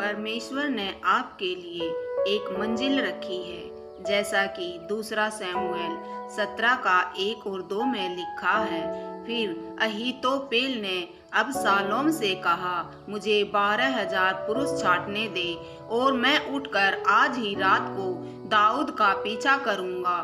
परमेश्वर ने आपके लिए एक मंजिल रखी है, जैसा कि दूसरा शमूएल 17 का 1 और 2 में लिखा है। फिर अहीतोपेल ने अबशालोम से कहा, मुझे 12,000 पुरुष छांटने दे और मैं उठकर आज ही रात को दाऊद का पीछा करूंगा।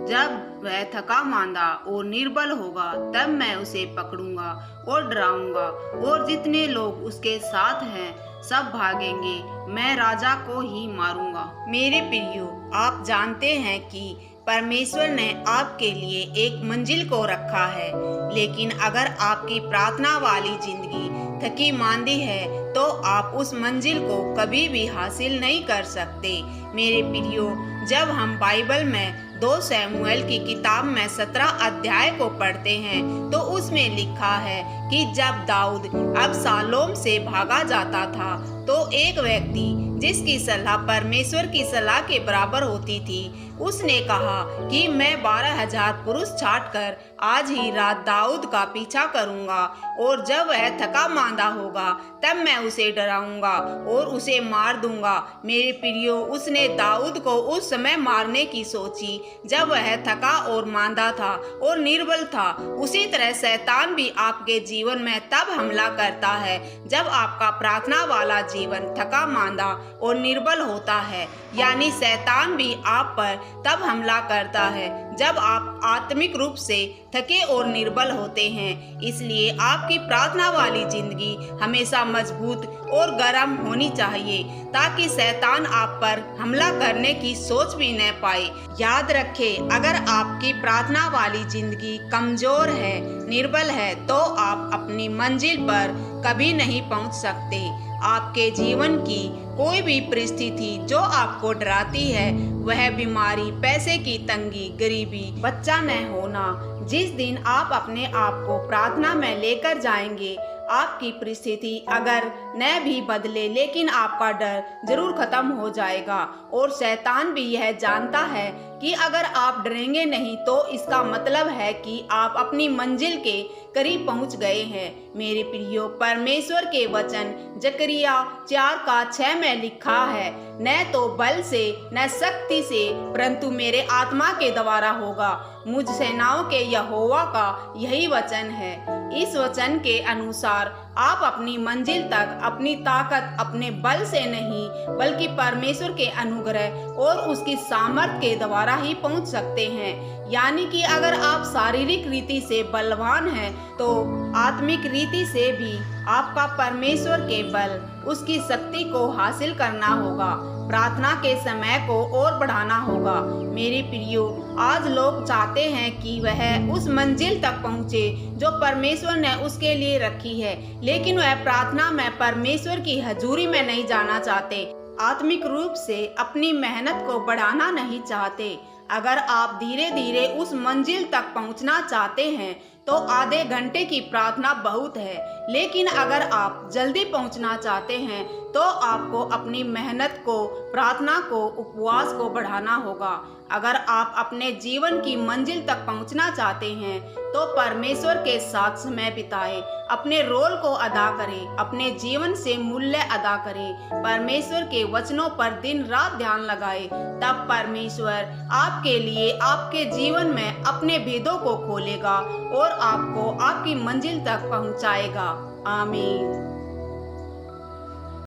जब वह थका मांदा और निर्बल होगा तब मैं उसे पकड़ूंगा और डराऊंगा और जितने लोग उसके साथ हैं सब भागेंगे, मैं राजा को ही मारूंगा। मेरे प्रियो, आप जानते हैं कि परमेश्वर ने आपके लिए एक मंजिल को रखा है, लेकिन अगर आपकी प्रार्थना वाली जिंदगी थकी मांदी है तो आप उस मंजिल को कभी भी हासिल नहीं कर सकते। मेरे प्रियो, जब हम बाइबल में 2 शमूएल की किताब में 17 अध्याय को पढ़ते हैं तो उसमें लिखा है कि जब दाऊद अबशालोम से भागा जाता था तो एक व्यक्ति जिसकी सलाह परमेश्वर की सलाह के बराबर होती थी, उसने कहा कि मैं 12,000 पुरुष छांटकर आज ही रात दाऊद का पीछा करूंगा और जब वह थका मांदा होगा तब मैं उसे डराऊंगा और उसे मार दूंगा। मेरे प्रियो, उसने दाऊद को उस समय मारने की सोची जब वह थका और मांदा था और निर्बल था। उसी तरह शैतान भी आपके जीवन में तब हमला करता है जब आपका प्रार्थना वाला जीवन थका मांदा और निर्बल होता है। यानी शैतान भी आप पर तब हमला करता है जब आप आत्मिक रूप से थके और निर्बल होते हैं। इसलिए आपकी प्रार्थना वाली जिंदगी हमेशा मजबूत और गर्म होनी चाहिए ताकि शैतान आप पर हमला करने की सोच भी न पाए। याद रखें, अगर आपकी प्रार्थना वाली जिंदगी कमजोर है, निर्बल है, तो आप अपनी मंजिल पर कभी नहीं पहुंच सकते। आपके जीवन की कोई भी परिस्थिति जो आपको डराती है, वह बीमारी, पैसे की तंगी, गरीबी, बच्चा न होना, जिस दिन आप अपने आप को प्रार्थना में लेकर जाएंगे, आपकी परिस्थिति अगर न भी बदले लेकिन आपका डर जरूर खत्म हो जाएगा। और शैतान भी यह जानता है कि अगर आप डरेंगे नहीं तो इसका मतलब है कि आप अपनी मंजिल के करीब पहुंच गए हैं। मेरे प्रियो, परमेश्वर के वचन जकरिया 4 का 6 में लिखा है, न तो बल से न शक्ति से परंतु मेरे आत्मा के द्वारा होगा। मुझ सेनाओं के यहोवा का यही वचन है। इस वचन के अनुसार आप अपनी मंजिल तक अपनी ताकत, अपने बल से नहीं बल्कि परमेश्वर के अनुग्रह और उसकी सामर्थ के द्वारा ही पहुंच सकते हैं। यानी कि अगर आप शारीरिक रीति से बलवान हैं तो आत्मिक रीति से भी आपका परमेश्वर के बल, उसकी शक्ति को हासिल करना होगा। प्रार्थना के समय को और बढ़ाना होगा। मेरे प्रियो, आज लोग चाहते हैं कि वह उस मंजिल तक पहुंचे जो परमेश्वर ने उसके लिए रखी है, लेकिन वह प्रार्थना में परमेश्वर की हजूरी में नहीं जाना चाहते, आत्मिक रूप से अपनी मेहनत को बढ़ाना नहीं चाहते। अगर आप धीरे धीरे उस मंजिल तक पहुंचना चाहते हैं तो आधे घंटे की प्रार्थना बहुत है, लेकिन अगर आप जल्दी पहुंचना चाहते हैं तो आपको अपनी मेहनत को, प्रार्थना को, उपवास को बढ़ाना होगा। अगर आप अपने जीवन की मंजिल तक पहुंचना चाहते हैं तो परमेश्वर के साथ समय बिताएं, अपने रोल को अदा करें, अपने जीवन से मूल्य अदा करें, परमेश्वर के वचनों पर दिन रात ध्यान लगाएं। तब परमेश्वर आपके लिए, आपके जीवन में अपने भेदों को खोलेगा और आपको आपकी मंजिल तक पहुंचाएगा। आमीन।